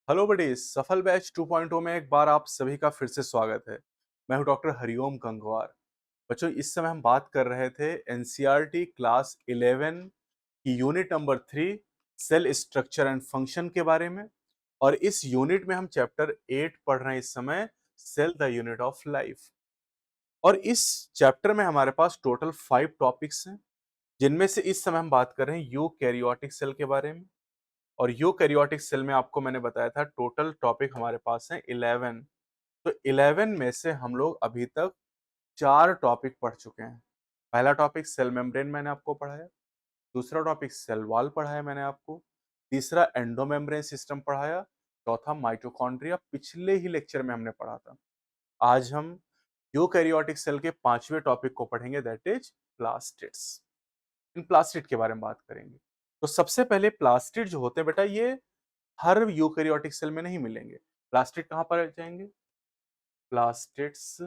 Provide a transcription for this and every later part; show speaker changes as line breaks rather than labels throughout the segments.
Hello बडी सफल batch 2.0 में एक बार आप सभी का फिर से स्वागत है। मैं हूं डॉक्टर हरिओम गंगवार। बच्चों, इस समय हम बात कर रहे थे एनसीईआरटी क्लास 11 की unit number 3 cell structure and function के बारे में। और इस यूनिट में हम चैप्टर 8 पढ़ रहे हैं इस समय, cell the unit of life. और इस चैप्टर में हमारे पास टोटल 5 टॉपिक्स हैं, जिनमें से इस समय हम बात कर रहे हैं यूकैरियोटिक सेल के बारे में। और यूकैरियोटिक सेल में आपको मैंने बताया था टोटल टॉपिक हमारे पास है 11। तो 11 में से हम लोग अभी तक 4 टॉपिक पढ़ चुके हैं। पहला टॉपिक सेल मेम्ब्रेन मैंने आपको पढ़ाया, दूसरा टॉपिक सेल वॉल पढ़ाया मैंने आपको, तीसरा एंडोमेम्ब्रेन सिस्टम पढ़ाया, चौथा माइटोकॉन्ड्रिया पिछले ही लेक्चर में हमने पढ़ा था। आज हम यूकैरियोटिक सेल के 5वें टॉपिक को पढ़ेंगे, that is plastids. In plastid के बारे में बात करेंगे। तो सबसे पहले प्लास्टिड जो होते हैं बेटा, ये हर यूकैरियोटिक सेल में नहीं मिलेंगे। प्लास्टिड कहां पर जाएंगे? Plastids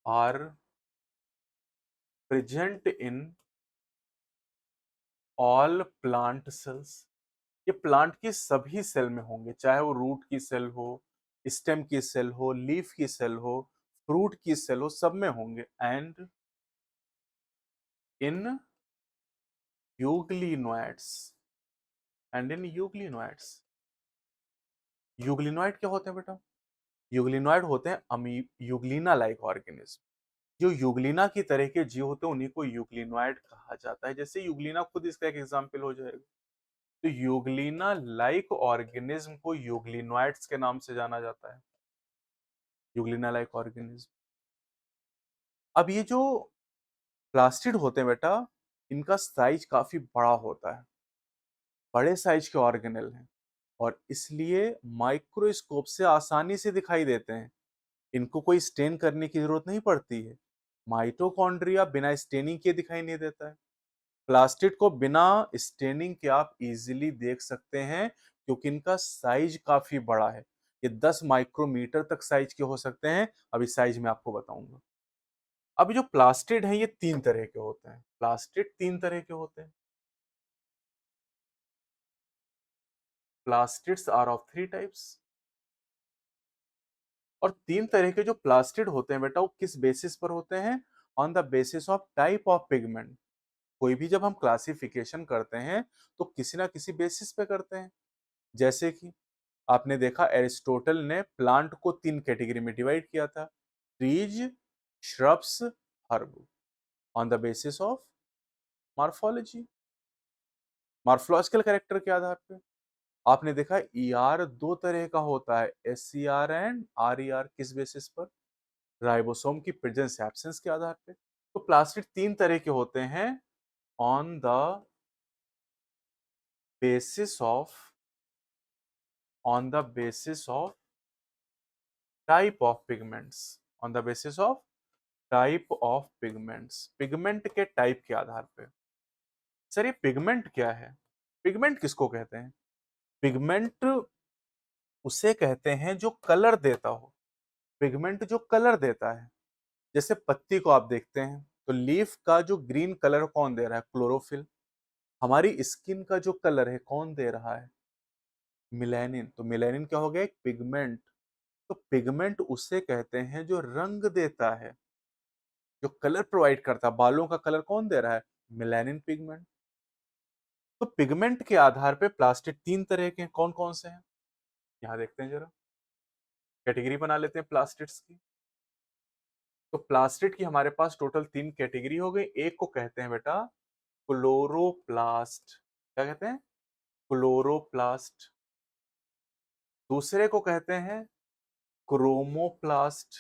are present in all plant cells. ये प्लांट की सभी सेल में होंगे, चाहे वो रूट की सेल हो, स्टेम की सेल हो, लीफ की सेल हो, फ्रूट की सेल हो, सब में होंगे। And in euglenoids, and in euglenoids. यूग्लिनोइड क्या होते हैं बेटा? यूग्लिनोइड होते हैं यूग्लिना लाइक ऑर्गेनिज्म। जो यूग्लिना की तरह के जीव होते हैं उन्हीं को यूग्लिनोइड कहा जाता है। जैसे यूग्लिना खुद इसका एक एग्जांपल हो जाएगा। तो यूग्लिना लाइक ऑर्गेनिज्म को यूग्लिनोइड्स के नाम से जाना जाता है। Euglena like organism. अब ये जो प्लास्टिड होते हैं बेटा, इनका साइज काफी बड़ा होता है, बड़े साइज के ऑर्गेनेल हैं, और इसलिए माइक्रोस्कोप से आसानी से दिखाई देते हैं। इनको कोई स्टेन करने की जरूरत नहीं पड़ती है। माइटोकॉन्ड्रिया बिना स्टेनिंग के दिखाई नहीं देता है। प्लास्टिड को बिना स्टेनिंग के आप इजीली देख सकते हैं, क्योंकि इनका साइज काफी बड़ा है। ये 10 माइक्रोमीटर तक साइज के हो सकते हैं। अभी साइज में आपको बताऊंगा। अभी जो प्लास्टिड हैं, ये 3 तरह के होते हैं। प्लास्टिड 3 तरह के होते हैं। Plastids are of 3 types. और 3 तरह के जो प्लास्टिड होते हैं बेटा, वो किस बेसिस पर होते हैं? On the basis of type of pigment. कोई भी जब हम क्लासिफिकेशन करते हैं तो किसी ना किसी बेसिस पे करते हैं। जैसे कि आपने देखा, एरिस्टोटल ने प्लांट को 3 कैटेगरी में डिवाइड किया था, trees, shrubs, herb, on the basis of morphology, morphological character के आधार पे। आपने देखा ईआर 2 तरह का होता है, एसईआर एंड आरईआर। किस बेसिस पर? राइबोसोम की प्रेजेंस एब्सेंस के आधार पे। तो प्लास्टिड 3 तरह के होते हैं, on the basis of on the basis of type of pigments, on the basis of type of pigments, pigment के टाइप के आधार पे। सर, ये पिगमेंट क्या है? पिगमेंट किसको कहते हैं? पिगमेंट उसे कहते हैं जो कलर देता हो। पिगमेंट जो कलर देता है, जैसे पत्ती को आप देखते हैं तो लीफ का जो ग्रीन कलर कौन दे रहा है? क्लोरोफिल। हमारी स्किन का जो कलर है कौन दे रहा है? मिलेनिन। तो मिलेनिन क्या हो गया? एक पिगमेंट। तो पिगमेंट उसे कहते हैं जो रंग देता है, जो कलर प्रोवाइड करता है। बालों का कलर कौन दे रहा है? Melanin pigment. तो पिगमेंट के आधार पे प्लास्टिड 3 तरह के हैं। कौन कौन से हैं? यहां देखते हैं जरा, कैटेगरी बना लेते हैं प्लास्टिड्स की। तो प्लास्टिड की हमारे पास टोटल 3 कैटेगरी हो गई। एक को कहते हैं बेटा क्लोरोप्लास्ट। क्या कहते हैं? क्लोरोप्लास्ट। दूसरे को कहते हैं क्रोमोप्लास्ट।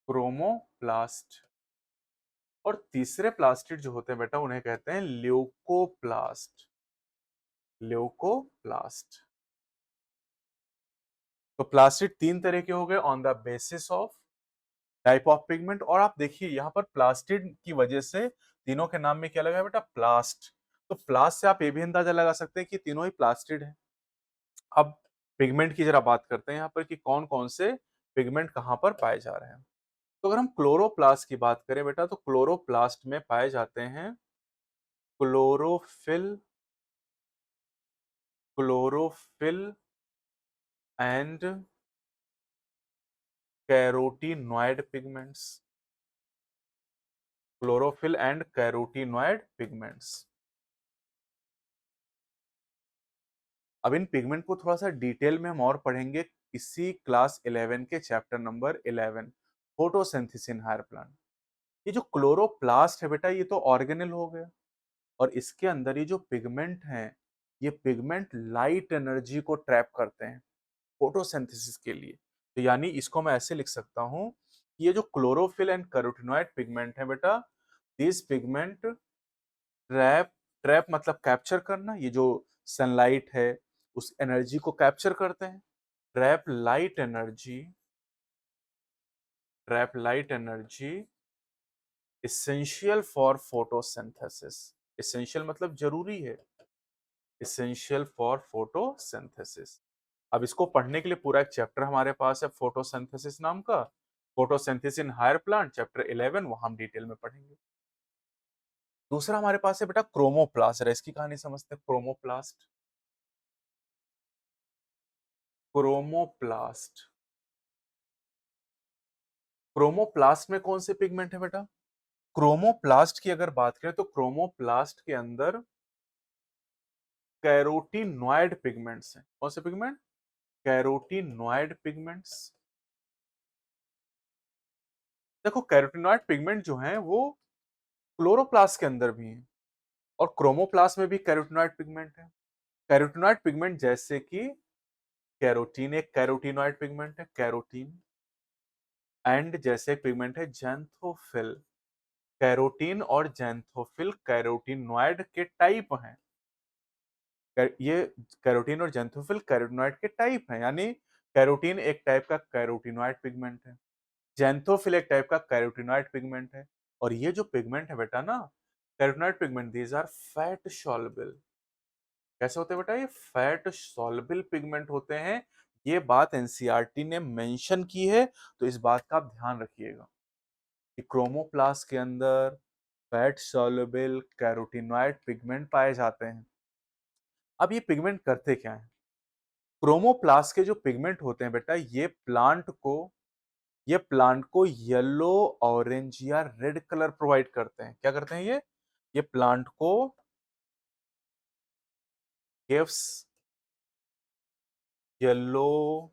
क्रोमोप्लास्ट। और तीसरे प्लास्टिड जो होते हैं बेटा, उन्हें कहते हैं ल्यूकोप्लास्ट। ल्यूकोप्लास्ट। तो प्लास्टिड 3 तरह के हो गए, on the basis of type of pigment. और आप देखिए यहाँ पर प्लास्टिड की वजह से तीनों के नाम में क्या लगा है बेटा? प्लास्ट। तो प्लास्ट से आप ये भी अंदाजा लगा सकते हैं कि तीनों ही प्लास्टिड है। अब पिगमेंट की जरा बात करते हैं यहाँ पर कि कौन कौन से पिगमेंट कहाँ पर पाए जा रहे हैं। तो अगर हम क्लोरोप्लास्ट की बात करें बेटा, तो क्लोरोप्लास्ट में पाए जाते हैं chlorophyll, chlorophyll and carotenoid pigments, chlorophyll and carotenoid pigments. अब इन पिगमेंट को थोड़ा सा डिटेल में हम और पढ़ेंगे इसी क्लास 11 के chapter number 11, photosynthesis in higher plant. ये जो क्लोरोप्लास्ट है बेटा, ये तो ऑर्गेनेल हो गया, और इसके अंदर ये जो पिगमेंट हैं, ये पिगमेंट लाइट एनर्जी को ट्रैप करते हैं फोटोसिंथेसिस के लिए। तो यानी इसको मैं ऐसे लिख सकता हूं कि ये जो क्लोरोफिल एंड कैरोटीनॉइड पिगमेंट है बेटा, दिस पिगमेंट ट्रैप, ट्रैप मतलब कैप्चर करना, ये जो सनलाइट है उस एनर्जी को कैप्चर करते हैं। Trap light energy, trap light energy essential for photosynthesis. Essential मतलब जरूरी है, इसेंशियल फॉर फोटोसिंथेसिस। अब इसको पढ़ने के लिए पूरा एक चैप्टर हमारे पास है फोटोसिंथेसिस नाम का, photosynthesis in higher plant chapter 11, वहां हम डिटेल में पढ़ेंगे। दूसरा हमारे पास है बेटा क्रोमोप्लास्ट। इसकी कहानी समझते हैं। क्रोमोप्लास्ट, क्रोमोप्लास्ट, क्रोमोप्लास्ट में कौन से पिगमेंट है बेटा? क्रोमोप्लास्ट की अगर बात करें तो क्रोमोप्लास्ट के अंदर कैरोटीनॉइड पिगमेंट्स हैं। कौन से पिगमेंट? Carotenoid pigments. देखो कैरोटीनॉइड पिगमेंट जो हैं वो क्लोरोप्लास्ट के अंदर भी हैं, और क्रोमोप्लास्ट में भी कैरोटीनॉइड पिगमेंट है। कैरोटीनॉइड पिगमेंट जैसे कि कैरोटीन, एक कैरोटीनॉइड पिगमेंट है कैरोटीन, एंड जैसे एक पिगमेंट है जैंथोफिल। कैरोटीन और जैंथोफिल कैरोटीनॉइड के टाइप हैं। ये कैरोटीन और जैंथोफिल कैरोटीनॉइड के टाइप हैं, यानी कैरोटीन एक टाइप का कैरोटीनॉइड पिगमेंट है, जैंथोफिल एक टाइप का कैरोटीनॉइड पिगमेंट है। और ये जो पिगमेंट है बेटा ना, carotenoid pigment, these are fat soluble. कैसे होते हैं बेटा? ये फैट सॉल्युबल पिगमेंट होते हैं। ये बात एनसीईआरटी ने मेंशन की है, तो इस बात का आप ध्यान रखिएगा कि क्रोमोप्लास्ट के अंदर फैट सॉल्युबल कैरोटीनॉइड पिगमेंट पाए जाते हैं। अब ये पिगमेंट करते क्या है? क्रोमोप्लास्ट के जो पिगमेंट होते हैं बेटा, ये प्लांट को येलो, ऑरेंज या रेड कलर प्रोवाइड करते हैं। क्या करते हैं ये प्लांट को गिव्स येलो,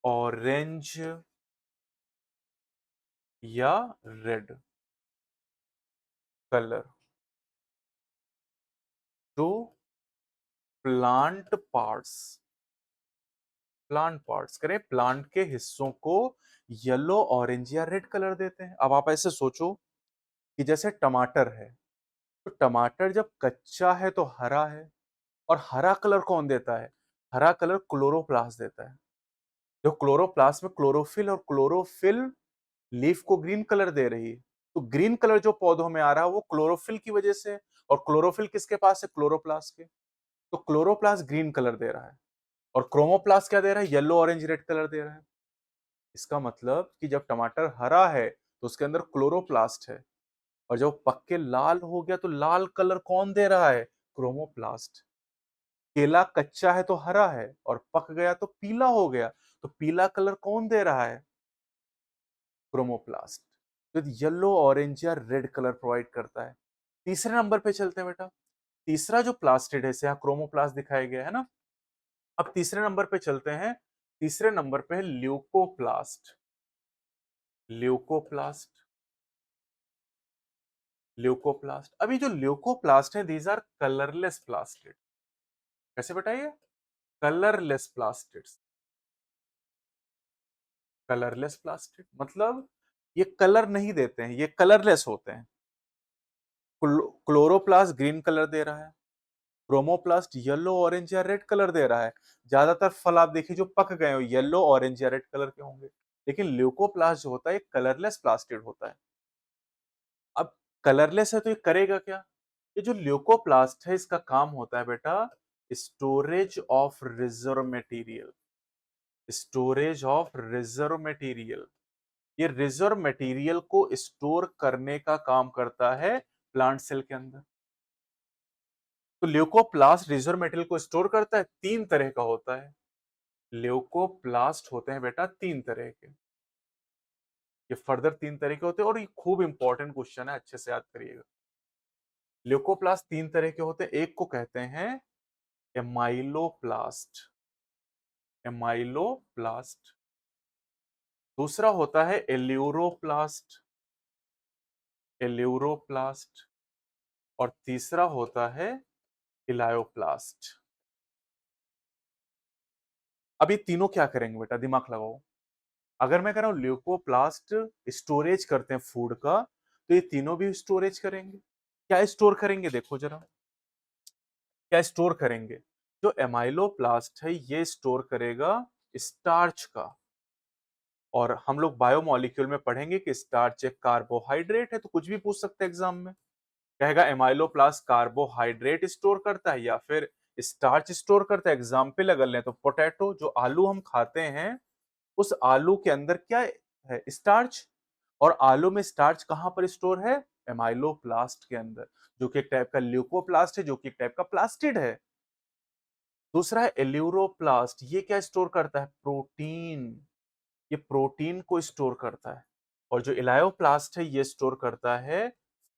ऑरेंज या red colour to plant parts. Plant parts करें, प्लांट के हिस्सों को येलो, ऑरेंज या रेड कलर देते हैं। अब आप ऐसे सोचो कि जैसे टमाटर है, तो टमाटर जब कच्चा है तो हरा है, और हरा कलर कौन देता है? हरा कलर क्लोरोप्लास्ट देता है। जो क्लोरोप्लास्ट में क्लोरोफिल, और क्लोरोफिल लीफ को ग्रीन कलर दे रही है। तो ग्रीन कलर जो पौधों में आ रहा है वो क्लोरोफिल की वजह से, और क्लोरोफिल किसके पास है? क्लोरोप्लास्ट के। तो क्लोरोप्लास्ट ग्रीन कलर दे रहा है, और क्रोमोप्लास्ट क्या दे रहा है? येलो, ऑरेंज, रेड कलर दे रहा है। इसका मतलब कि जब टमाटर हरा है तो उसके अंदर क्लोरोप्लास्ट है, और जब पक के लाल हो गया तो लाल कलर कौन दे रहा है? क्रोमोप्लास्ट। केला कच्चा है तो हरा है, और पक गया तो पीला हो गया, तो पीला कलर कौन दे रहा है? क्रोमोप्लास्ट। तो येलो, ऑरेंज या रेड कलर प्रोवाइड करता है। तीसरे नंबर पे चलते हैं बेटा। तीसरा जो प्लास्टिड है, इसे यहाँ क्रोमोप्लास्ट दिखाया गया है ना। अब तीसरे नंबर पे चलते हैं। तीसरे नंबर पे है ल्यूकोप्लास्ट। Leucoplast, leucoplast. अभी जो ल्यूकोप्लास्ट है, दीज आर कलरलेस प्लास्टिड। कैसे बताइए? Colourless plastids. कलरलेस प्लास्टिड मतलब ये कलर नहीं देते हैं, ये कलरलेस होते हैं। क्लोरोप्लास्ट ग्रीन कलर दे रहा है, क्रोमोप्लास्ट येलो, ऑरेंज या रेड कलर दे रहा है। ज्यादातर फल आप देखिए जो पक गए हो, येलो, ऑरेंज या रेड कलर के होंगे। लेकिन ल्यूकोप्लास्ट जो होता है, कलरलेस प्लास्टिड होता है। अब कलरलेस है तो ये करेगा क्या? ये जो ल्यूकोप्लास्ट है, इसका काम होता है बेटा storage of reserve material. Storage of reserve material, ये रिजर्व मटेरियल को स्टोर करने का काम करता है प्लांट सेल के अंदर। तो ल्यूकोप्लास्ट रिजर्व मेटेरियल को स्टोर करता है, 3 तरह का होता है। ल्यूकोप्लास्ट होते हैं बेटा 3 तरह के। ये फर्दर 3 तरह के होते हैं और ये खूब इंपॉर्टेंट क्वेश्चन है, अच्छे से याद करिएगा। ल्यूकोप्लास्ट 3 तरह के होते हैं, एक को कहते हैं एमाइलोप्लास्ट। एमाइलोप्लास्ट। दूसरा होता है एल्यूरोप्लास्ट। एल्यूरोप्लास्ट। और तीसरा होता है इलायोप्लास्ट। अब ये तीनों क्या करेंगे बेटा, दिमाग लगाओ। अगर मैं कह रहा हूं ल्यूकोप्लास्ट स्टोरेज करते हैं फूड का, तो ये तीनों भी स्टोरेज करेंगे। क्या स्टोर करेंगे देखो जरा, क्या स्टोर करेंगे। जो एमाइलोप्लास्ट है ये स्टोर करेगा स्टार्च का। और हम लोग बायोमोलिक्यूल में पढ़ेंगे कि स्टार्च एक कार्बोहाइड्रेट है, तो कुछ भी पूछ सकते हैं एग्जाम में। कहेगा एमाइलोप्लास्ट कार्बोहाइड्रेट स्टोर करता है या फिर स्टार्च स्टोर करता है। एग्जाम्पल अगर लें तो पोटैटो, जो आलू हम खाते हैं, उस आलू के अंदर क्या है, स्टार्च। और आलू में स्टार्च कहां पर स्टोर है, एमाइलोप्लास्ट के अंदर, जो कि एक टाइप का ल्यूकोप्लास्ट है, जो कि एक टाइप का प्लास्टिड है। दूसरा है एल्यूरोप्लास्ट, ये क्या स्टोर करता है, प्रोटीन। ये प्रोटीन को स्टोर करता है। और जो इलायोप्लास्ट है ये स्टोर करता है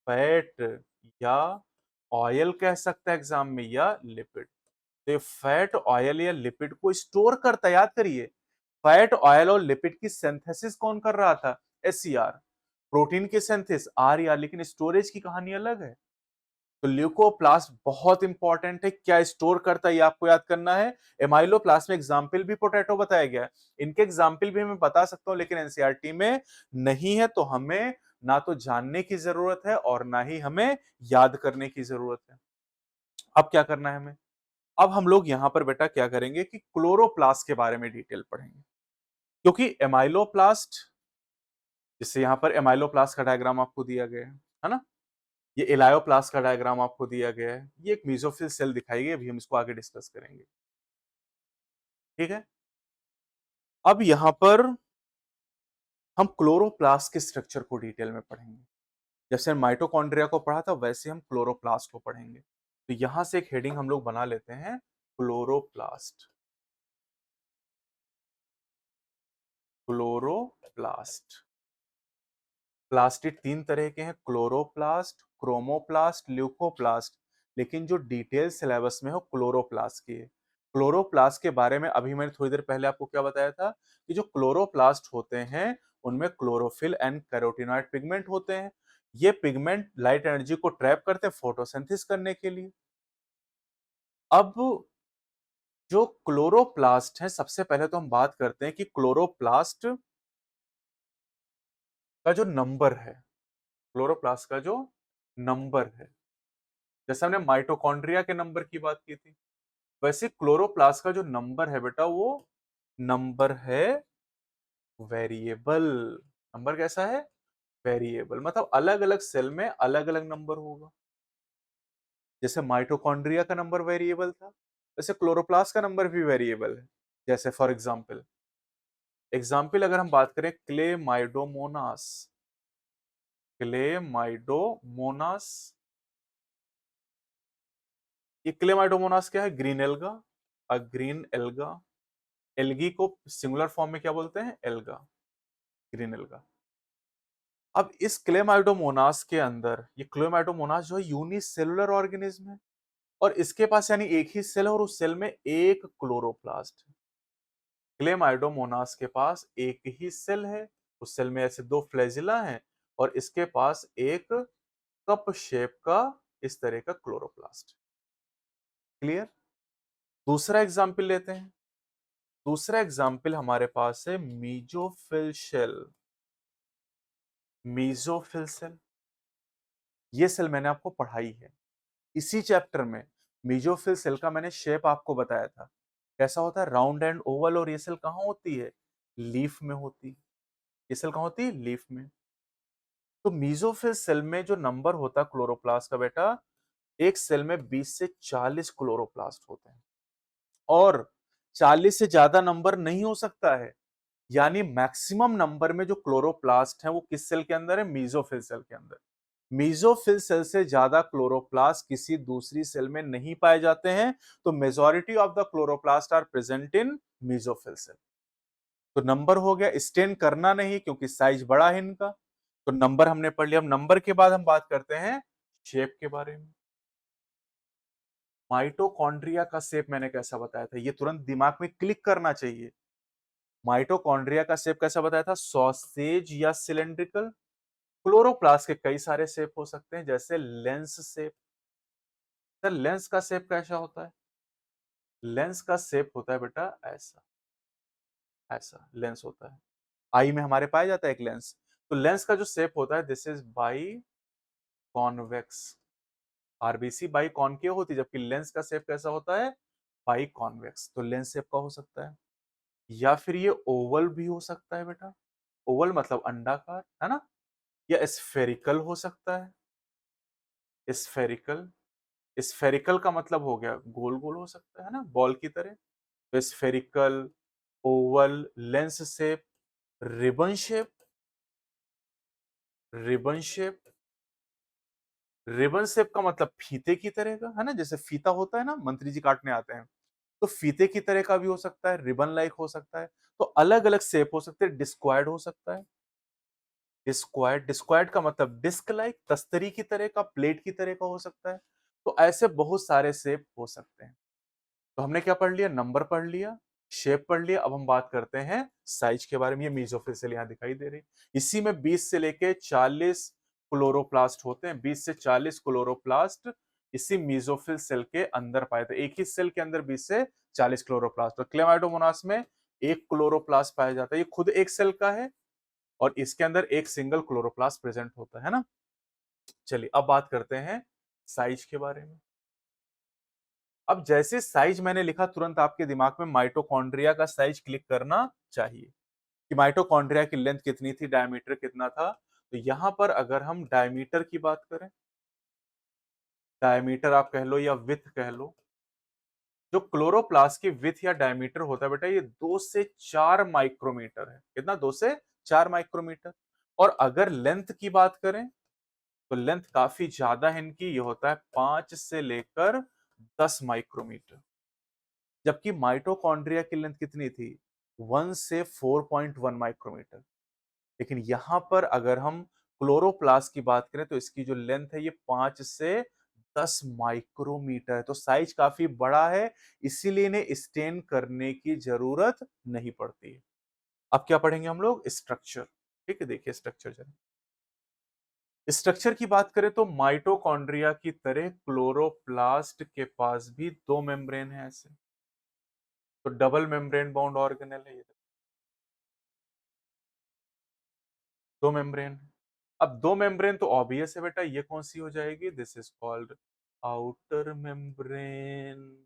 फैट या ऑयल, कह सकता है एग्जाम में, या लिपिड। तो ये फैट, ऑयल या लिपिड को स्टोर करता है, याद करिए। फैट, ऑयल और लिपिड की सिंथेसिस कौन कर रहा था, एससीआर। प्रोटीन की सिंथेसिस आर, लेकिन स्टोरेज की कहानी अलग है। तो ल्यूकोप्लास्ट बहुत इंपॉर्टेंट है, क्या स्टोर करता है ये आपको याद करना है। एमाइलोप्लास्ट में एग्जाम्पल भी पोटैटो बताया गया है। इनके एग्जाम्पल भी मैं बता सकता हूं, लेकिन एनसीईआरटी में नहीं है, तो हमें ना तो जानने की जरूरत है और ना ही हमें याद करने की जरूरत है। अब क्या करना है हमें, अब हम लोग यहां पर बेटा क्या करेंगे कि क्लोरोप्लास्ट के बारे में डिटेल पढ़ेंगे। क्योंकि एमाइलोप्लास्ट, जिससे यहां पर एमाइलोप्लास्ट का डायग्राम आपको दिया गया है ना, ये इलायोप्लास्ट का डायग्राम आपको दिया गया है, ये एक मेसोफिल सेल दिखाई गई, अभी हम इसको आगे डिस्कस करेंगे। ठीक है, अब यहां पर हम क्लोरोप्लास्ट के स्ट्रक्चर को डिटेल में पढ़ेंगे। जैसे माइटोकॉन्ड्रिया को पढ़ा था, वैसे हम क्लोरोप्लास्ट को पढ़ेंगे। तो यहां से एक हेडिंग हम लोग बना लेते हैं, क्लोरोप्लास्ट। क्लोरोप्लास्ट। प्लास्टिड 3 तरह के हैं, क्लोरोप्लास्ट, क्रोमोप्लास्ट, ल्यूकोप्लास्ट। लेकिन जो डिटेल सिलेबस में हो क्लोरोप्लास्ट की है। क्लोरोप्लास्ट के बारे में अभी मैंने थोड़ी देर पहले आपको क्या बताया था, कि जो क्लोरोप्लास्ट होते हैं उनमें क्लोरोफिल एंड कैरोटीनॉइड पिगमेंट होते हैं। ये पिगमेंट लाइट एनर्जी को ट्रैप करते हैं फोटोसिंथेसिस करने के लिए। अब जो क्लोरोप्लास्ट है, सबसे पहले तो हम बात करते हैं कि क्लोरोप्लास्ट का जो नंबर है, क्लोरोप्लास्ट का जो नंबर है, जैसे हमने माइटोकॉन्ड्रिया के नंबर की बात की थी, वैसे क्लोरोप्लास्ट का जो नंबर है बेटा, वो नंबर है वेरिएबल। नंबर कैसा है, वेरिएबल, मतलब अलग अलग सेल में अलग अलग नंबर होगा। जैसे माइटोकॉन्ड्रिया का नंबर वेरिएबल था, वैसे क्लोरोप्लास्ट का नंबर भी वेरिएबल है। जैसे फॉर एग्जाम्पल, अगर हम बात करें क्लेमाइडोमोनास। क्लेमाइडोमोनास, ये क्लेमाइडोमोनास क्या है, green alga. Green alga. Algae को सिंगुलर फॉर्म में क्या बोलते हैं, एल्गा, ग्रीन एल्गा। अब इस क्लेमाइडोमोनास के अंदर, ये क्लेमाइडोमोनास जो है यूनिसेलुलर ऑर्गेनिज्म है, और इसके पास यानी एक ही सेल है, और उस सेल में एक क्लोरोप्लास्ट है। क्लेमाइडोमोनास के पास एक ही सेल है, उस सेल में ऐसे 2 फ्लैजिला हैं, और इसके पास एक कप शेप का इस तरह का क्लोरोप्लास्ट। क्लियर। दूसरा एग्जाम्पल लेते हैं। दूसरा एग्जाम्पल हमारे पास है मीजोफिल शेल। मीजोफिल सेल, ये सेल मैंने आपको पढ़ाई है इसी चैप्टर में। मीजोफिल सेल का मैंने शेप आपको बताया था, कैसा होता है, राउंड एंड ओवल। और ये सेल कहां होती है, लीफ में होती है। ये सेल कहां होती है, लीफ में। तो मीजोफिल सेल में जो नंबर होता है क्लोरोप्लास्ट का बेटा, एक सेल में 20 से 40 क्लोरोप्लास्ट होते हैं, और 40 से ज्यादा नंबर नहीं हो सकता है। यानी मैक्सिमम नंबर में जो क्लोरोप्लास्ट है वो किस सेल के अंदर है, मीजोफिल सेल के अंदर। मेसोफिल सेल से ज्यादा क्लोरोप्लास्ट किसी दूसरी सेल में नहीं पाए जाते हैं, तो majority of the chloroplast are present in mesophyll cell. तो नंबर हो गया, स्टेन करना नहीं क्योंकि साइज बड़ा है इनका। तो नंबर हमने पढ़ लिया। अब नंबर के बाद हम बात करते हैं शेप के बारे में। माइटोकॉन्ड्रिया का शेप मैंने कैसा बताया था, ये तुरंत दिमाग में क्लिक करना चाहिए। माइटोकॉन्ड्रिया का शेप कैसा बताया था, सॉसेज या सिलेंड्रिकल। क्लोरोप्लास्ट के कई सारे शेप हो सकते हैं, जैसे लेंस शेप। सर लेंस का शेप कैसा होता है, लेंस का शेप होता है बेटा ऐसा, ऐसा लेंस होता है। आई में हमारे पाया जाता है एक लेंस। तो लेंस का जो शेप होता है, this is by convex. RBC by concave होती है, जबकि लेंस का शेप कैसा होता है, बाई कॉन्वेक्स। तो लेंस शेप का हो सकता है, या फिर ये ओवल भी हो सकता है बेटा। ओवल मतलब अंडाकार, है ना। या स्फेरिकल हो सकता है, स्फेरिकल। स्फेरिकल का मतलब हो गया गोल गोल हो सकता है ना, बॉल की तरह। तो spherical, Oval, lens shape, ribbon shape. Ribbon shape, ribbon shape का मतलब फीते की तरह का, है ना, जैसे फीता होता है ना, मंत्री जी काटने आते हैं। तो फीते की तरह का भी हो सकता है, रिबन लाइक हो सकता है। तो अलग अलग शेप हो सकते हैं। डिस्क्वायर्ड हो सकता है, डिस्क्वायर्ड। डिस्क्वायर्ड का मतलब डिस्क लाइक, तस्तरी की तरह का, प्लेट की तरह का हो सकता है। तो ऐसे बहुत सारे शेप हो सकते हैं। तो हमने क्या पढ़ लिया, नंबर पढ़ लिया, शेप पढ़ लिया। अब हम बात करते हैं साइज के बारे में। ये मेसोफिल सेल यहाँ दिखाई दे रही, इसी में 20 से लेके 40 क्लोरोप्लास्ट होते हैं। 20 से 40 क्लोरोप्लास्ट इसी मेसोफिल सेल के अंदर पाए थे। एक ही सेल के अंदर 20 से 40 क्लोरोप्लास्ट। और क्लेमाइडोमोनास में एक क्लोरोप्लास्ट पाया जाता है, ये खुद एक सेल का है, और इसके अंदर एक सिंगल क्लोरोप्लास्ट प्रेजेंट होता है ना। चलिए अब बात करते हैं साइज के बारे में। अब जैसे साइज मैंने लिखा, तुरंत आपके दिमाग में माइटोकॉन्ड्रिया का साइज क्लिक करना चाहिए कि माइटोकॉन्ड्रिया की लेंथ कितनी थी, डायमीटर कितना था। तो यहां पर अगर हम डायमीटर की बात करें, डायमीटर आप कह लो या विथ कह लो, जो क्लोरोप्लास्ट की विथ या डायमीटर होता है बेटा, ये 2 से 4 माइक्रोमीटर है। कितना, 2 से 4 माइक्रोमीटर। और अगर लेंथ की बात करें, तो लेंथ काफी ज्यादा है इनकी, ये होता है 5 से लेकर 10 माइक्रोमीटर। जबकि माइटोकॉन्ड्रिया की लेंथ कितनी थी, 1 से 4.1 माइक्रोमीटर। लेकिन यहां पर अगर हम क्लोरोप्लास्ट की बात करें, तो इसकी जो लेंथ है ये 5 से 10 माइक्रोमीटर है। तो साइज काफी बड़ा है, इसीलिए इन्हें स्टेन करने की जरूरत नहीं पड़ती है। अब क्या पढ़ेंगे हम लोग, स्ट्रक्चर। ठीक है, देखिए स्ट्रक्चर जरा। स्ट्रक्चर की बात करें तो माइटोकॉन्ड्रिया की तरह क्लोरोप्लास्ट के पास भी दो मेम्ब्रेन है ऐसे। तो डबल मेम्ब्रेन बाउंड ऑर्गेनेल है ये, दो मेम्ब्रेन। अब दो मेम्ब्रेन तो ऑब्वियस है बेटा, ये कौन सी हो जाएगी, this is called outer membrane.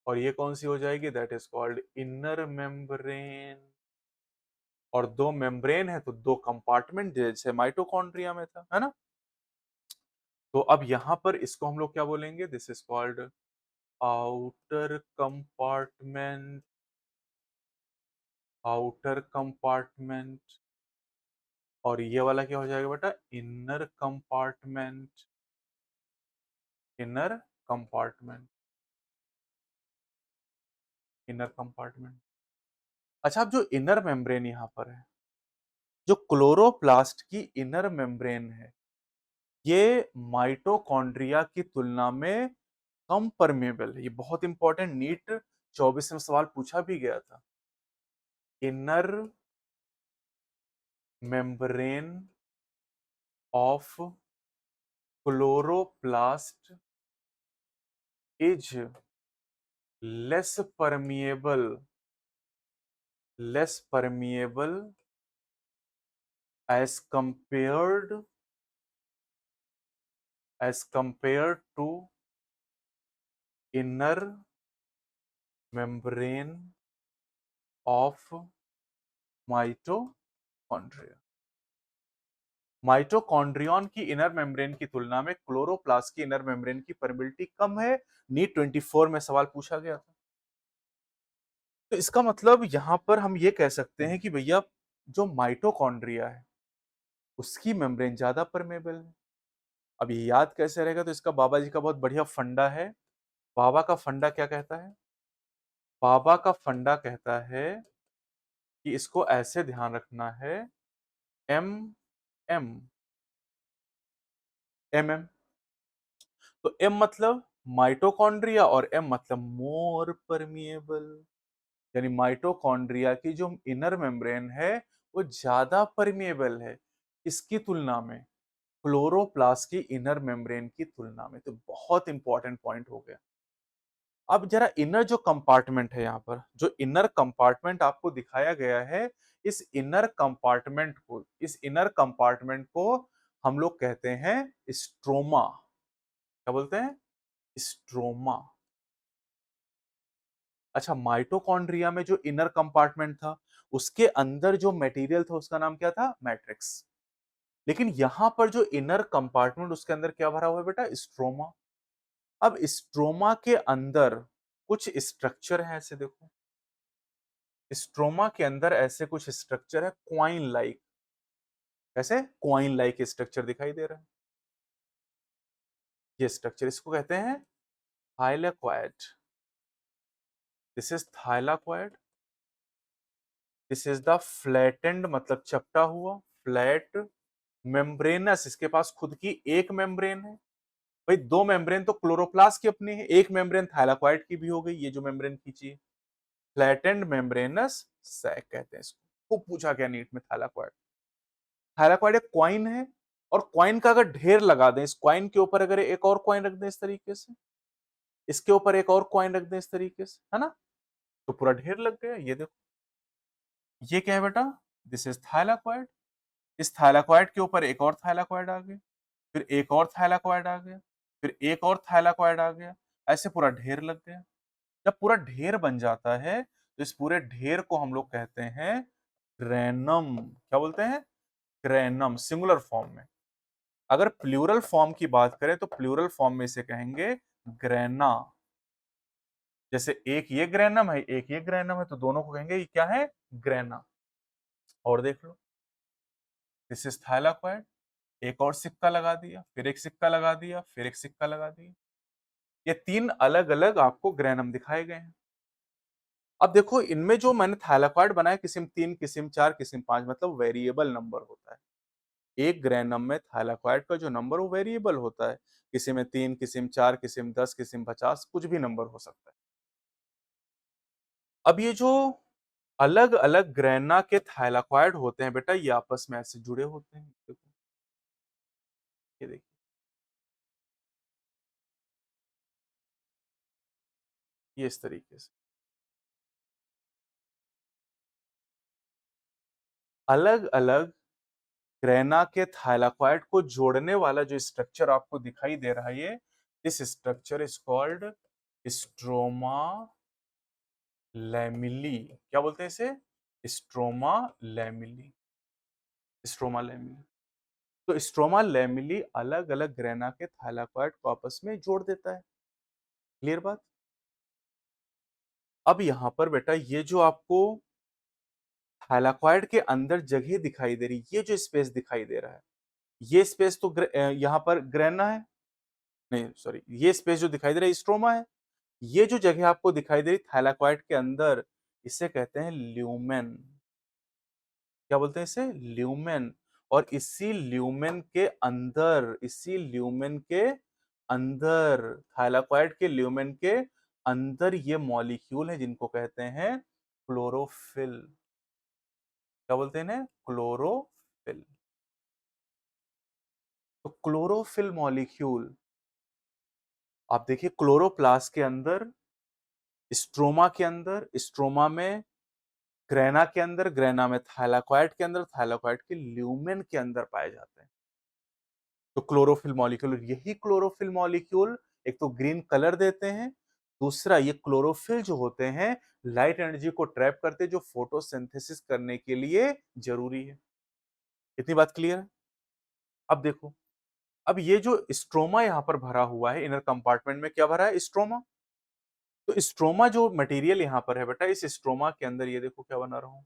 और ये कौन सी हो जाएगी, that is called inner membrane. और दो मेम्ब्रेन है तो दो कंपार्टमेंट, जैसे माइटोकॉन्ड्रिया में था, है ना। तो अब यहां पर इसको हम लोग क्या बोलेंगे, this is called outer compartment, outer compartment. और ये वाला क्या हो जाएगा बेटा, inner compartment, inner compartment, inner compartment. अच्छा, अब जो इनर मेम्ब्रेन यहां पर है, जो क्लोरोप्लास्ट की इनर मेम्ब्रेन है, ये माइटोकॉन्ड्रिया की तुलना में कम परमेबल है। ये बहुत इंपॉर्टेंट, नीट 24 में सवाल पूछा भी गया था। Inner membrane of chloroplast is less permeable, less permeable as compared, as compared to inner membrane of mitochondria. Mitochondrion की इनर मेम्ब्रेन की तुलना में क्लोरोप्लास्ट की इनर मेम्ब्रेन की परमिबिलिटी कम है। नीट 24 में सवाल पूछा गया था। तो इसका मतलब यहां पर हम ये कह सकते हैं कि भैया, जो माइटोकॉन्ड्रिया है, उसकी मेम्ब्रेन ज्यादा परमेबल है। अब ये याद कैसे रहेगा? तो इसका बाबा जी का बहुत बढ़िया फंडा है। बाबा का फंडा क्या कहता है? बाबा का फंडा कहता है कि इसको ऐसे ध्यान रखना है, एम एम एम एम। तो एम मतलब माइटोकॉन्ड्रिया और एम मतलब मोर परमिएबल, यानी माइटोकॉन्ड्रिया की जो इनर मेम्ब्रेन है वो ज्यादा परमिएबल है इसकी तुलना में, क्लोरोप्लास्ट की इनर मेम्ब्रेन की तुलना में। तो बहुत इंपॉर्टेंट पॉइंट हो गया। अब जरा इनर जो कंपार्टमेंट है, यहाँ पर जो इनर कंपार्टमेंट आपको दिखाया गया है, इस इनर कंपार्टमेंट को हम लोग कहते हैं स्ट्रोमा। क्या बोलते हैं? स्ट्रोमा। अच्छा, माइटोकॉन्ड्रिया में जो इनर कंपार्टमेंट था उसके अंदर जो मटेरियल था उसका नाम क्या था? मैट्रिक्स। लेकिन यहां पर जो इनर कंपार्टमेंट उसके अंदर क्या भरा हुआ है बेटा? स्ट्रोमा। अब स्ट्रोमा के अंदर कुछ स्ट्रक्चर है, ऐसे देखो, स्ट्रोमा के अंदर ऐसे कुछ स्ट्रक्चर है क्वाइन लाइक। कैसे? क्वाइन लाइक स्ट्रक्चर दिखाई दे रहा है। ये स्ट्रक्चर, इसको कहते हैं thylakoid. This is thylakoid. This is the flattened, मतलब चपटा हुआ, फ्लैट मेम्ब्रेनस। इसके पास खुद की एक मेम्ब्रेन है। भाई दो मेम्ब्रेन तो क्लोरोप्लास्ट की अपनी है, एक मेम्ब्रेन थाइलाक्वाइड की भी हो गई। ये जो मेम्ब्रेन खींची है, फ्लैटेंड मेम्ब्रेनस सैक कहते हैं इसको। खूब पूछा गया नीट में थाइलाक्वाइड। थाइलाक्वाइड एक क्वाइन है, और क्वाइन का अगर ढेर लगा दें, इस क्वाइन के ऊपर अगर एक और क्वाइन रख दें इस तरीके से, इसके ऊपर एक और क्वाइन रख दें इस तरीके से, है ना, तो पूरा ढेर लग गया। ये देखो, ये क्या है बेटा? This is thylakoid. इस थाइलाक्वाइड के ऊपर एक और थाइलाक्वाइड आ गया, फिर एक और थाइलाक्वाइड आ गया, फिर एक और थाइलाक्वाइड आ गया, ऐसे पूरा ढेर लग गया। जब पूरा ढेर बन जाता है तो इस पूरे ढेर को हम लोग कहते हैं ग्रेनम। क्या बोलते हैं? ग्रेनम, सिंगुलर फॉर्म में। अगर प्लूरल फॉर्म की बात करें तो प्लूरल फॉर्म में इसे कहेंगे ग्रेना। जैसे एक ये ग्रेनम है, एक ये ग्रेनम है, तो दोनों को कहेंगे ये क्या है? ग्रेना। और देख लो, दिस इज थाइलाक्वाइड। एक और सिक्का लगा दिया, फिर एक सिक्का लगा दिया, फिर एक सिक्का लगा दिया। ये तीन अलग अलग आपको ग्रेनम दिखाए गए हैं। अब देखो, इनमें जो मैंने थाइलाक्वाइड बनाया, किस्म 3, किस्म 4, किस्म 5, मतलब वेरिएबल नंबर होता है। एक ग्रेनम में थाइलाक्वाइड का जो नंबर वो वेरिएबल होता है। किसी में 3, किस्म 4, किस्म 10, किस्म 50, कुछ भी नंबर हो सकता है। अब ये जो अलग अलग ग्रेना के थाइलाक्वाइड होते हैं बेटा, ये आपस में ऐसे जुड़े होते हैं। देखो, ये देखिए, ये इस तरीके से अलग अलग ग्रेना के थाइलाक्वाइड को जोड़ने वाला जो स्ट्रक्चर आपको दिखाई दे रहा है, ये this structure is called stroma lamellae. क्या बोलते हैं इसे? Stroma lamellae. Stroma lamellae. तो स्ट्रोमा लैमिली अलग अलग ग्रेना के थाइलाक्वाइड को आपस में जोड़ देता है। क्लियर बात? अब यहां पर बेटा ये जो आपको थाइलाक्वाइड के अंदर जगह दिखाई दे रही, ये जो स्पेस दिखाई दे रहा है, ये स्पेस तो यहाँ पर ग्रेना है, नहीं सॉरी, ये स्पेस जो दिखाई दे रहा है स्ट्रोमा है। ये जो जगह आपको दिखाई दे रही थाइलाक्वाइड के अंदर, इसे कहते हैं ल्यूमेन। क्या बोलते हैं इसे? ल्यूमेन। और इसी ल्यूमेन के अंदर, थाइलाक्वाइड के ल्यूमेन के अंदर ये मॉलिक्यूल है जिनको कहते हैं क्लोरोफिल। क्या बोलते हैं इन्हें? क्लोरोफिल। तो क्लोरोफिल मॉलिक्यूल, आप देखिए, क्लोरोप्लास्ट के अंदर, स्ट्रोमा के अंदर, स्ट्रोमा में, ग्रेना के अंदर, ग्रेना में, थाइलाक्वाइड के अंदर, थाइलाक्वाइड के ल्यूमेन के अंदर पाए जाते हैं। तो क्लोरोफिल मॉलिक्यूल, यही क्लोरोफिल मॉलिक्यूल एक तो ग्रीन कलर देते हैं, दूसरा ये क्लोरोफिल जो होते हैं लाइट एनर्जी को ट्रैप करते हैं, जो फोटोसिंथेसिस करने के लिए जरूरी है। इतनी बात क्लियर है? अब देखो, अब ये जो स्ट्रोमा यहां पर भरा हुआ है इनर कंपार्टमेंट में, क्या भरा है? स्ट्रोमा। तो स्ट्रोमा जो मटेरियल यहां पर है बेटा, इस स्ट्रोमा के अंदर ये देखो क्या बना रहा हूं,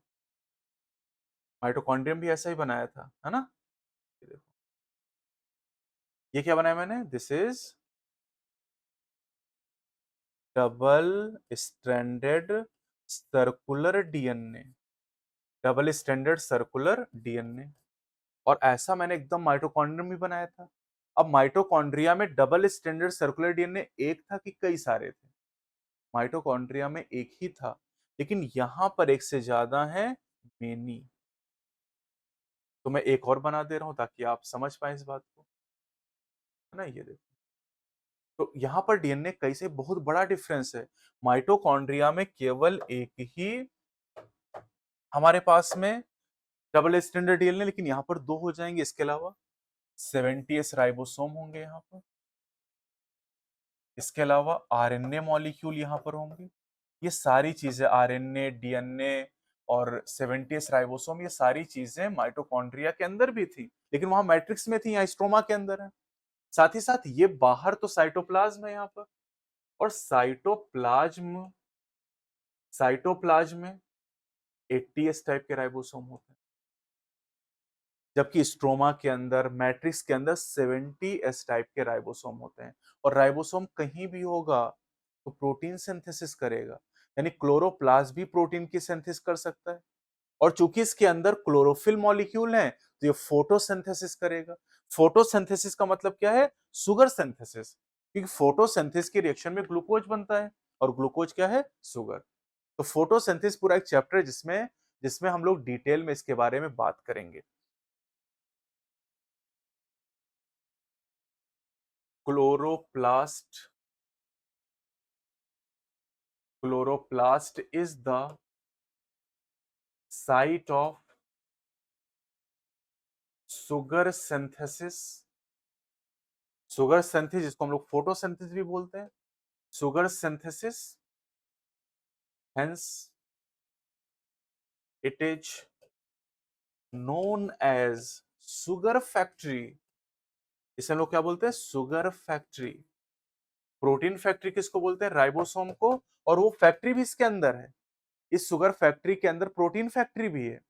माइटोकॉन्ड्रियम भी ऐसा ही बनाया था, है ना। ये देखो, ये क्या बनाया मैंने? This is double stranded circular DNA, double stranded circular DNA. और ऐसा मैंने एकदम माइटोकॉन्ड्रियम भी बनाया था। अब माइटोकॉन्ड्रिया में डबल स्ट्रैंडेड सर्कुलर डीएनए एक था कि कई सारे थे? माइटोकॉन्ड्रिया में एक ही था, लेकिन यहां पर एक से ज्यादा है, मेनी। तो मैं एक और बना दे रहा हूं ताकि आप समझ पाए इस बात को, है ना? ये देखो, तो यहाँ पर डीएनए कई से बहुत बड़ा डिफरेंस है। माइटोकॉन्ड्रिया में केवल एक ही हमारे पास में डबल स्टैंडर्ड डीएनए, लेकिन यहाँ पर दो हो जाएंगे। इसके अलावा 70s राइबोसोम होंगे यहाँ पर। इसके अलावा आरएनए मॉलिक्यूल यहाँ पर होंगे। ये सारी चीजें, आरएनए, डीएनए और 70s राइबोसोम, ये सारी चीजें माइटोकॉन्ड्रिया के अंदर भी थी, लेकिन वहां मैट्रिक्स में थी, यहाँ स्ट्रोमा के अंदर है। साथ ही साथ ये बाहर तो साइटोप्लाज्म है यहाँ पर, और साइटोप्लाज्म, साइटोप्लाज्म में 80s टाइप के राइबोसोम होते हैं, जबकि स्ट्रोमा के अंदर, मैट्रिक्स के अंदर 70s टाइप के राइबोसोम होते हैं। और राइबोसोम कहीं भी होगा तो प्रोटीन सिंथेसिस करेगा, यानी क्लोरोप्लास्ट भी प्रोटीन की सिंथेसिस कर सकता है। और चूंकि इसके अंदर क्लोरोफिल मॉलिक्यूल है, तो ये फोटोसिंथेसिस करेगा। फोटोसिंथेसिस का मतलब क्या है? शुगर सिंथेसिस, क्योंकि फोटोसिंथेसिस के रिएक्शन में ग्लूकोज बनता है, और ग्लूकोज क्या है? शुगर। तो फोटोसिंथेसिस पूरा एक चैप्टर है जिसमें जिसमें हम लोग डिटेल में इसके बारे में बात करेंगे। Chloroplast, chloroplast is the site of sugar synthesis. Sugar synthesis, जिसको हम लोग फोटोसिंथेसिस भी बोलते हैं, sugar synthesis, hence it is known as sugar factory। इसे हम लोग क्या बोलते हैं? Sugar factory. प्रोटीन फैक्ट्री किसको बोलते हैं? राइबोसोम को। और वो फैक्ट्री भी इसके अंदर है, इस शुगर फैक्ट्री के अंदर प्रोटीन फैक्ट्री भी है।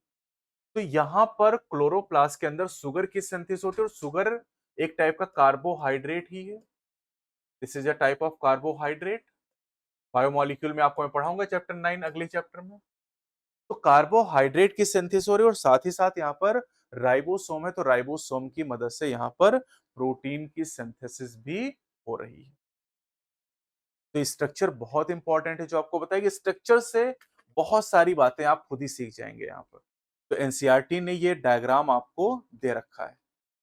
तो यहां पर क्लोरोप्लास्ट के अंदर शुगर की सिंथेसिस होती है, और शुगर एक टाइप का कार्बोहाइड्रेट ही है। This is a type of carbohydrate. Biomolecule में आपको मैं पढ़ाऊंगा चैप्टर 9 अगले चैप्टर में। तो कार्बोहाइड्रेट की सिंथेसिस हो रही है, और साथ ही साथ यहाँ पर राइबोसोम है, तो राइबोसोम की मदद से यहाँ पर प्रोटीन की सिंथेसिस भी हो रही है। तो स्ट्रक्चर बहुत इंपॉर्टेंट है, जो आपको बताएगी। स्ट्रक्चर से बहुत सारी बातें आप खुद ही सीख जाएंगे यहाँ पर। तो एनसीईआरटी ने ये डायग्राम आपको दे रखा है,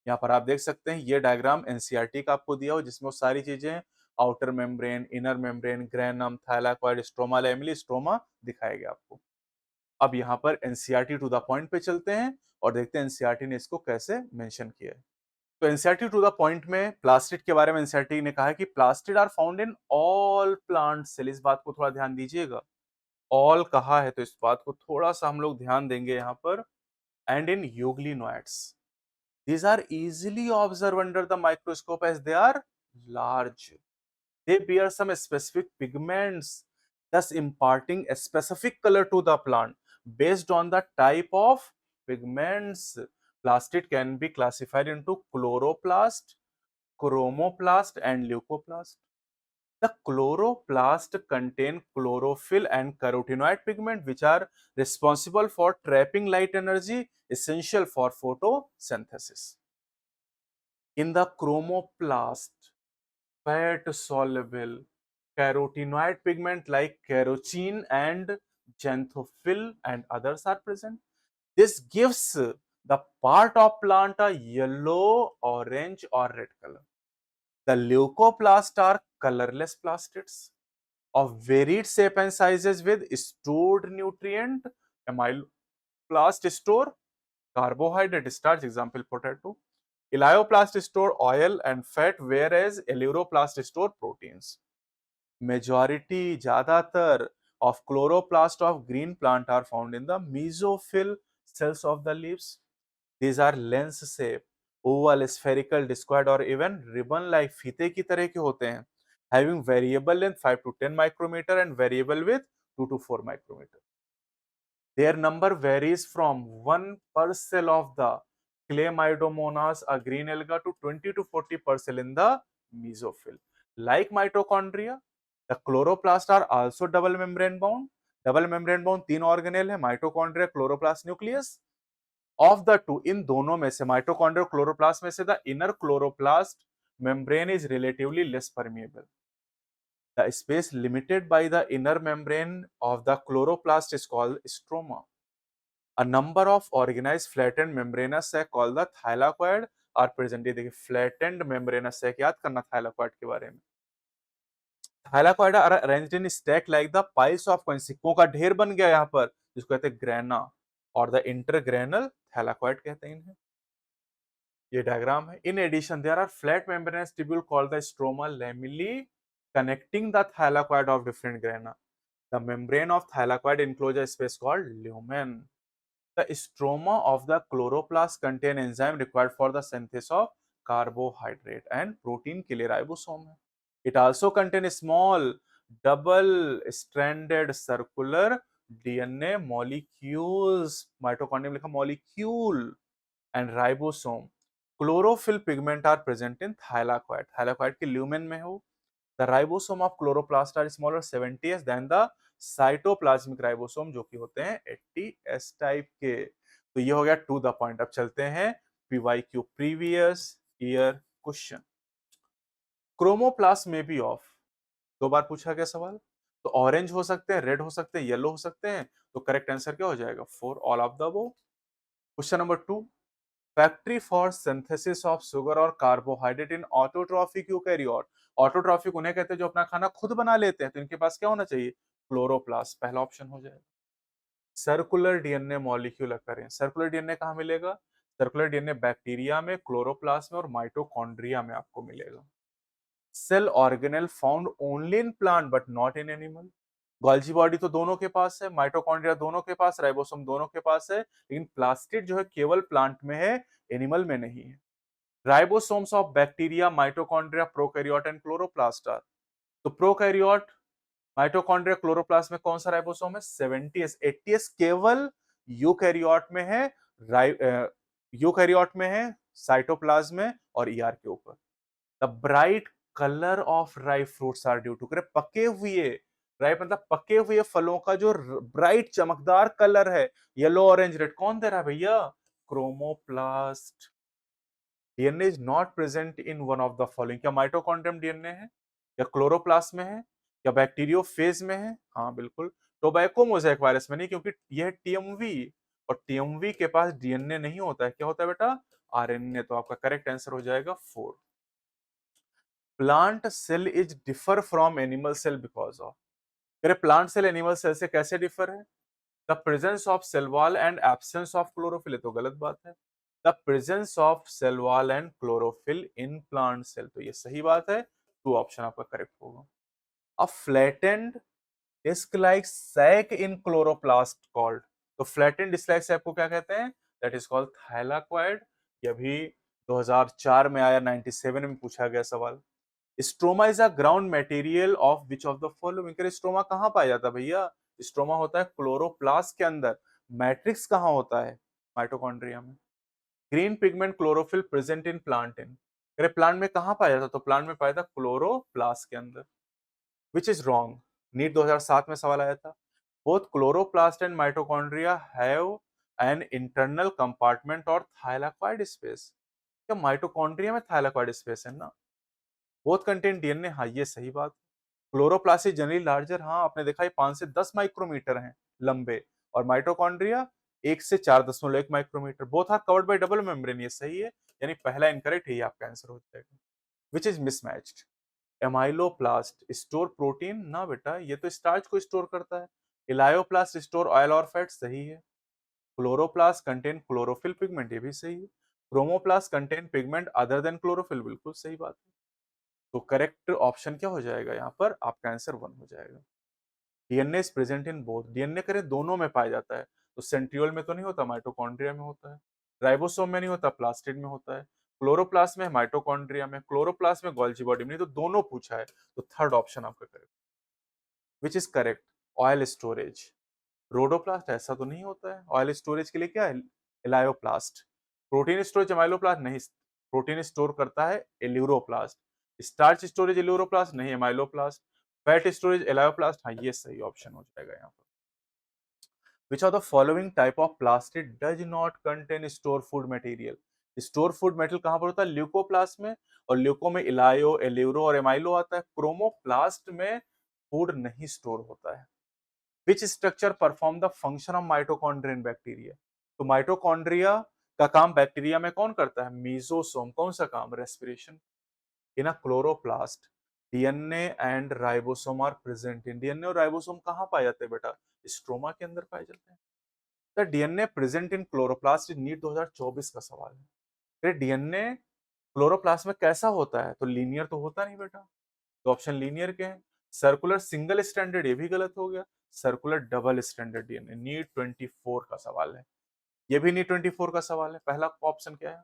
यहाँ पर आप देख सकते हैं। ये डायग्राम एनसीईआरटी का आपको दिया हो, जिसमें वो सारी चीजें, outer membrane, inner membrane, granum, thylakoid, stroma, lamellae, stroma दिखाएगा आपको। अब यहाँ पर एनसीईआरटी टू द पॉइंट पे चलते हैं और देखते हैं एनसीईआरटी ने इसको कैसे मेंशन किया है। तो एनसीईआरटी टू द पॉइंट में प्लास्टिड के बारे में एनसीईआरटी ने कहा है कि plastid are found in all plant cell. इस बात को थोड़ा ध्यान दीजिएगा, ऑल कहा है तो इस बात को थोड़ा सा हम लोग ध्यान देंगे यहाँ पर। And in euglenoids, these are easily observed under the microscope as they are large. They bear some specific pigments, thus imparting a specific color to the plant based on the type of pigments. Plastid can be classified into chloroplast, chromoplast, and leucoplast. The chloroplast contain chlorophyll and carotenoid pigment, which are responsible for trapping light energy essential for photosynthesis. In the chromoplast, fat soluble carotenoid pigment like carotene and xanthophyll and others are present. This gives the part of plant a yellow, orange, or red color. The leucoplasts are colorless plastids of varied shape and sizes with stored nutrient. Amyloplast store carbohydrate, starch, example potato. Elioplast store oil and fat, whereas eleuroplast store proteins. Majority, ज़्यादातर of chloroplast of green plant are found in the mesophyll cells of the leaves. These are lens shape, oval, spherical, discoid or even ribbon like फीते की तरह के होते हैं, having variable length 5 to 10 micrometer and variable width 2 to 4 micrometer. Their number varies from 1 per cell of the Chlamydomonas, a green alga, to 20 to 40% in the mesophyll. Like mitochondria, the chloroplasts are also double membrane bound. Double membrane bound तीन organelle है, mitochondria, chloroplast, nucleus. Of the two, इन दोनों में से, mitochondria और chloroplast में से, the inner chloroplast membrane is relatively less permeable. The space limited by the inner membrane of the chloroplast is called stroma. A number of organized flattened membranous sac called the thylakoid are present. ये देखिए flattened membranous sac याद करना thylakoid के बारे में. Thylakoid are arranged in stack like the piles of coins. सिक्कों का ढेर बन गया यहाँ पर, जिसको कहते हैं ग्रेना, और द इंटरग्रेनल थैलाकॉइड कहते हैं इन्हें. ये डायग्राम है. In addition there are flat membranous tubule called the stroma lamellae connecting the thylakoid of different grana. The membrane of thylakoid encloses a space called lumen. The stroma of the chloroplast contain enzyme required for the synthesis of carbohydrate and protein के लिए ribosome है. It also contains small double-stranded circular DNA molecules. Mitochondrium लिखा molecule and ribosome. Chlorophyll pigment are present in thylakoid. Thylakoid के lumen में हो. The ribosome of chloroplast are smaller 70s than the cytoplasmic ribosome, जो कि होते हैं 80s type के. तो ये हो गया टू द पॉइंट. अब चलते हैं PYQ, previous year question. Chromoplast में बी ऑफ, दो बार पूछा गया सवाल. तो ऑरेंज हो सकते हैं, रेड हो सकते हैं, येलो हो सकते हैं. तो करेक्ट आंसर क्या हो जाएगा? 4, all of the above. Question number 2, factory for synthesis of sugar और carbohydrate in autotrophic eukaryote. Autotrophic उन्हें कहते हैं जो अपना खाना खुद बना लेते हैं. तो इनके पास क्या होना चाहिए? क्लोरोप्लास्ट. पहला ऑप्शन हो जाएगा. Circular DNA molecule occur. Circular DNA कहां मिलेगा? सर्कुलर डीएनए बैक्टीरिया में, क्लोरोप्लास्ट में और माइटोकॉन्ड्रिया में आपको मिलेगा. Cell organelle found only in plant but not in animal. Golgi body तो दोनों के पास है, माइटोकॉन्ड्रिया दोनों के पास, राइबोसोम दोनों के पास है, लेकिन प्लास्टिड जो है केवल प्लांट में है, एनिमल में नहीं है. Ribosomes of bacteria, mitochondria, prokaryote and chloroplast are. तो प्रोकैरियोट, माइटोकॉन्ड्रिया, क्लोरोप्लास्ट में कौन सा राइबोसोम है? 70s. 80s केवल यूकैरियोट में है, यूकैरियोट में है, साइटोप्लाज्म में और ईआर के ऊपर. The bright colour of ripe fruits are due to, पके हुए, राइप मतलब पके हुए फलों का जो ब्राइट चमकदार कलर है, येलो, ऑरेंज, रेड, कौन दे रहा है भैया? Chromoplast. DNA is not present in one of the following. क्या माइटोकॉन्ड्रियम डीएनए है, या क्लोरोप्लास्ट में है, या बैक्टीरियोफेज में है? हाँ बिल्कुल. टोबैको मोज़ेक वायरस में नहीं, क्योंकि यह टीएमवी, और टीएमवी के पास डीएनए नहीं होता है. क्या होता है बेटा? आरएनए. तो आपका करेक्ट आंसर हो जाएगा 4. Plant cell is differ from animal cell because of. Plant cell animal cell से कैसे डिफर है? The presence of cell wall and absence of chlorophyll. तो गलत बात है. The presence of cell wall and chlorophyll in plant cell. तो ये सही बात है. 2 ऑप्शन आपका करेक्ट होगा. A flattened disc like sac in chloroplast called. तो फ्लैटेंड डिस्क लाइक सैक को क्या कहते हैं? That is called thylakoid. ये भी 2004 में आया, 97 में पूछा गया सवाल. Stroma is a ground material of which of the following. Stroma कहां पाया जाता है भैया? स्ट्रोमा होता है क्लोरोप्लास्ट के अंदर. मैट्रिक्स कहां होता है? माइटोकॉन्ड्रिया में. Green pigment chlorophyll present in plant in. Plant में कहां पाया जाता? तो प्लांट में पाया था क्लोरोप्लास्ट के अंदर. Which is wrong. नीट 2007 में सवाल आया था. Both chloroplast and mitochondria have an internal compartment और थाइलाकॉइड स्पेस. क्या माइटोकॉन्ड्रिया में थाइलाकॉइड स्पेस है ना? Both contain DNA. हाँ ये सही बात. Chloroplast is generally larger. हाँ आपने देखा है 5 से 10 माइक्रोमीटर हैं लंबे, और माइटोकॉन्ड्रिया 1 से 4.1 micrometre. Both are covered by double membrane. ये सही है, यानी पहला इनकरेक्ट है, ये आपका आंसर हो जाएगा. Which is mismatched. Amyloplast store protein. ना बेटा, ये तो स्टार्च को स्टोर करता है. इलायोप्लास्ट स्टोर ऑयल और फैट. सही है. Chloroplast contain chlorophyll pigment. ये भी सही है. Chromoplast contain pigment other than chlorophyll. बिल्कुल सही बात है. तो करेक्ट ऑप्शन क्या हो जाएगा यहाँ पर? आपका आंसर 1 हो जाएगा. DNA is present in both. DNA करें दोनों में पाया जाता है. तो सेंट्रियोल में तो नहीं होता, माइटोकॉन्ड्रिया में होता है. राइबोसोम में नहीं होता, प्लास्टिड में होता है. क्लोरोप्लास्ट में, माइटोकॉन्ड्रिया में. क्लोरोप्लास्ट में, गोल्जी बॉडी में. नहीं तो दोनों पूछा है. तो थर्ड ऑप्शन आपका correct. Which is correct. Oil storage. रोडोप्लास्ट ऐसा तो नहीं होता है. ऑयल स्टोरेज के लिए क्या है? इलायोप्लास्ट. प्रोटीन स्टोरेज एमाइलोप्लास्ट नहीं, प्रोटीन स्टोर करता है एल्यूरोप्लास्ट। स्टार्च स्टोरेज एल्यूरोप्लास्ट नहीं, एमाइलोप्लास्ट। फैट स्टोरेज एलायोप्लास्ट, हाँ ये सही ऑप्शन हो जाएगा यहाँ पर। Which of the following type of plastic does not contain store food material? Store food metal कहां पर होता है? ल्यूकोप्लास्ट में, और ल्यूको में इलायो, एल्यूरो और एमाइलो आता है। क्रोमोप्लास्ट में फूड नहीं स्टोर होता है। Which structure perform the function of mitochondria in bacteria? तो माइटोकॉन्ड्रिया का काम बैक्टीरिया में कौन करता है? मीजोसोम। कौन सा काम? Respiration. In a chloroplast DNA and ribosome are present in. DNA और राइबोसोम कहां पाए जाते हैं बेटा? स्ट्रोमा के अंदर पाए जाते हैं। The DNA present in chloroplast NEET 2024 का सवाल है। फिर डीएनए क्लोरोप्लास्ट में कैसा होता है? तो लीनियर तो होता नहीं बेटा, तो ऑप्शन लीनियर के हैं। सर्कुलर सिंगल स्टैंडर्ड, ये भी गलत हो गया। Circular double standard DNA, NEET 24 का सवाल है। ये भी नीट 24 का सवाल है। पहला ऑप्शन क्या है?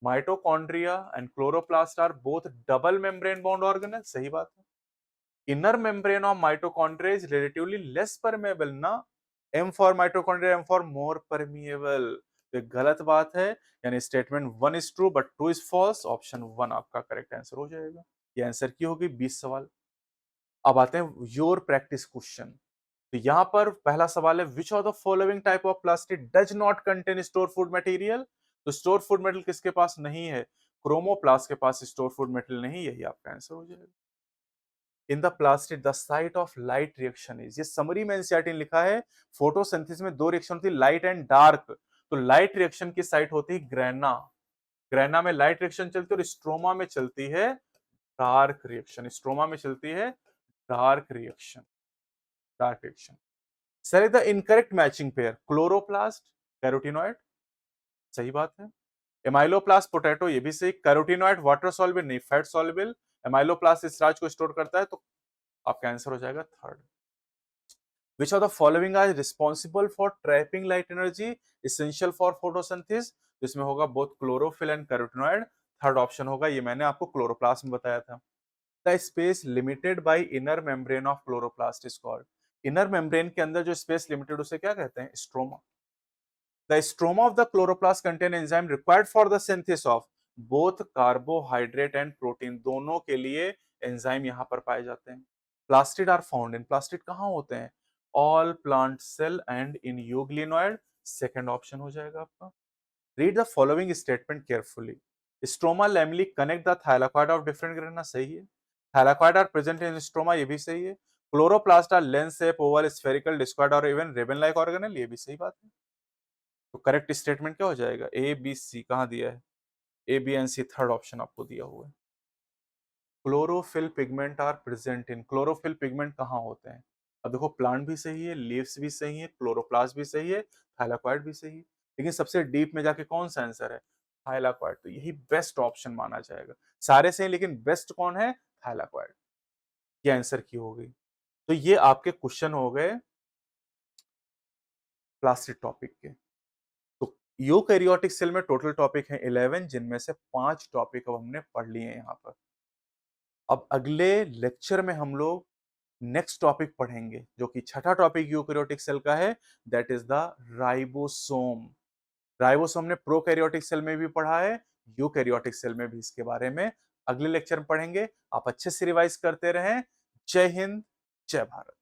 Mitochondria and chloroplast are both double membrane bound organelle, सही बात है। Inner membrane of mitochondria is relatively less permeable ना, M for mitochondria, M for more permeable. तो गलत बात है, यानी statement 1 is true but 2 is false. Option 1 आपका करेक्ट आंसर हो जाएगा। ये आंसर की होगी 20 सवाल। अब आते हैं योर प्रैक्टिस क्वेश्चन। तो यहां पर पहला सवाल है, which of the following type of plastic does not contain store food material? तो स्टोर फूड मटेरियल किसके पास नहीं है? क्रोमोप्लास्ट के पास स्टोर फूड मटेरियल नहीं, यही आपका आंसर हो जाएगा। In the plastid the site of light reaction is, ये समरी में एनसीईआरटी ने लिखा है। फोटोसिंथेसिस में दो रिएक्शन होती है, लाइट एंड डार्क। तो लाइट रिएक्शन की साइट होती है ग्रेना। ग्रेना में लाइट रिएक्शन चलती है, और स्ट्रोमा में चलती है डार्क रिएक्शन। स्ट्रोमा में चलती है dark reaction, dark reaction. Sir the incorrect matching pair, chloroplast carotenoid, सही बात है। एमाइलोप्लास्ट पोटैटो, ये भी सही। कैरोटिनॉइड वाटर सॉल्युबल नहीं, फैट सॉल्युबल। एमाइलोप्लास्ट स्टार्च को स्टोर करता है, तो आपका आंसर हो जाएगा third. Which of the following are responsible for trapping light energy essential for photosynthesis? तो इसमें होगा both chlorophyll and carotenoid। Third option होगा, ये मैंने आपको क्लोरोप्लास्ट में बताया था। The space limited by inner membrane of chloroplast is called। Inner membrane के अंदर जो स्पेस लिमिटेड उसे क्या कहते हैं? Stroma. The stroma of the chloroplast contain enzyme required for the synthesis of both carbohydrate and protein। दोनों के लिए एंजाइम यहाँ पर पाए जाते हैं। Plastid are found in, plastid कहाँ होते हैं? All plant cell and in euglenoid, second option हो जाएगा आपका। Read the following statement carefully. Stroma lamellae connect the thylakoid of different grana, सही है। Thylakoid are present in stroma, ये भी सही है। Chloroplast are lens shape, oval, spherical, discoid और इवन रिबन लाइक ऑर्गेनेल, ये भी सही बात है। तो करेक्ट स्टेटमेंट क्या हो जाएगा? ए बी सी कहां दिया है? A B and C, third option आपको दिया हुआ है। Chlorophyll pigment are present in, chlorophyll pigment कहां होते हैं? अब देखो, प्लांट भी सही है, लीव्स भी सही है, क्लोरोप्लास्ट भी सही है, थाइलाकॉइड भी सही है, लेकिन सबसे डीप में जाके कौन सा आंसर है? थाइलाकॉइड। तो यही बेस्ट ऑप्शन माना जाएगा। सारे सही, लेकिन बेस्ट कौन है? थाइलाकॉइड। ये आंसर की हो गई। तो ये आपके क्वेश्चन हो गए प्लास्टिक टॉपिक के। तो यूकैरियोटिक सेल में टोटल टॉपिक है 11, जिनमें से 5 टॉपिक अब हमने पढ़ लिए हैं यहाँ पर। अब अगले लेक्चर में हम लोग नेक्स्ट टॉपिक पढ़ेंगे, जो कि छठा टॉपिक यूकैरियोटिक सेल का है, that is the ribosome. Ribosome ने प्रोकैरियोटिक सेल में भी पढ़ा है, यूकैरियोटिक सेल में भी इसके बारे में अगले लेक्चर में पढ़ेंगे। आप अच्छे से रिवाइज करते रहें। जय हिंद, जय भारत।